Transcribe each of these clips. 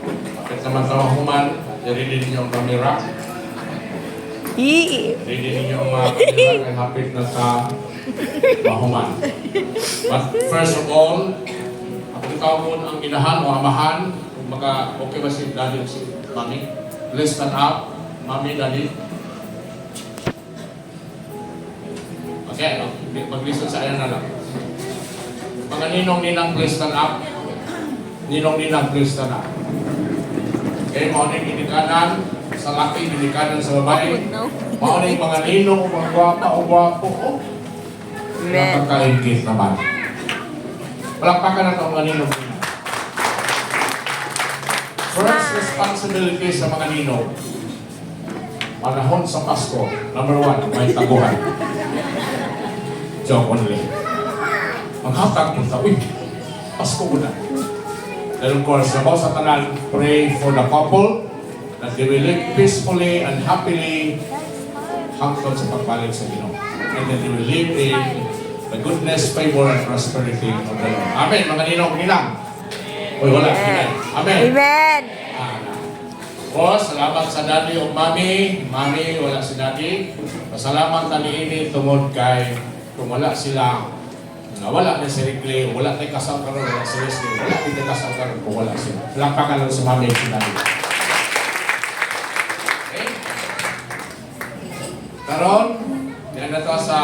Bakit naman human, ready ninyo ang camera. Ready ninyo ang mga camera kay hapit na sa mahuman. But first of all, kung ikaw ang inahan o amahan, kung okay ba si daddy o si mami, please stand up. Mami, daddy. Okay, mag-listen sa ayan na lang. Mga ninong-ninang, please stand up. Ninong-ninang, please stand up. Okay, maunang ginikanan sa laki, ginikanan sa babae. Maunang mga ninong, mga gwapa o gwapo. Nakakaingkit naman. Palakpakan na ito mga ninong-ninang. First responsibility sa mga ninong. Panahon sa Pasko, number 1, may taguhan. Joke only. Ang hatag mo sa Pasko mo na. And of course, nabaw sa tanan, pray for the couple that they will live peacefully and happily hangtod sa pagpalit sa Ginoo. And that they will live in the goodness, favor, and prosperity of the Lord. Amen, mga ninong-ninang. Uy, wala. Amen. Amen. O, salamat sa daddy o mami. Mami, wala si daddy. Pasalamat na niini tungod kay kung wala sila, wala na si Ricky, wala tayo kasal karon, wala si Leslie, wala tayo kasal karon kung wala sila. Lampakan lang sa mami si daddy. Okay? Karon, yan na to sa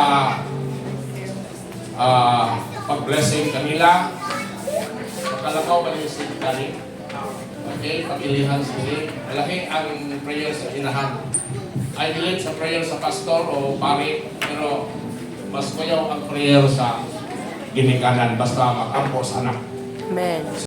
pag-blessing kanila. Pagkalakaw ba niyo si daddy? Okay, pag-ilihan sila. Malaki ang prayer sa inahan. I believe sa prayer sa pastor o pari, pero mas kuyaw ang prayer sa ginikanan basta mag-ampo sa anak. Amen.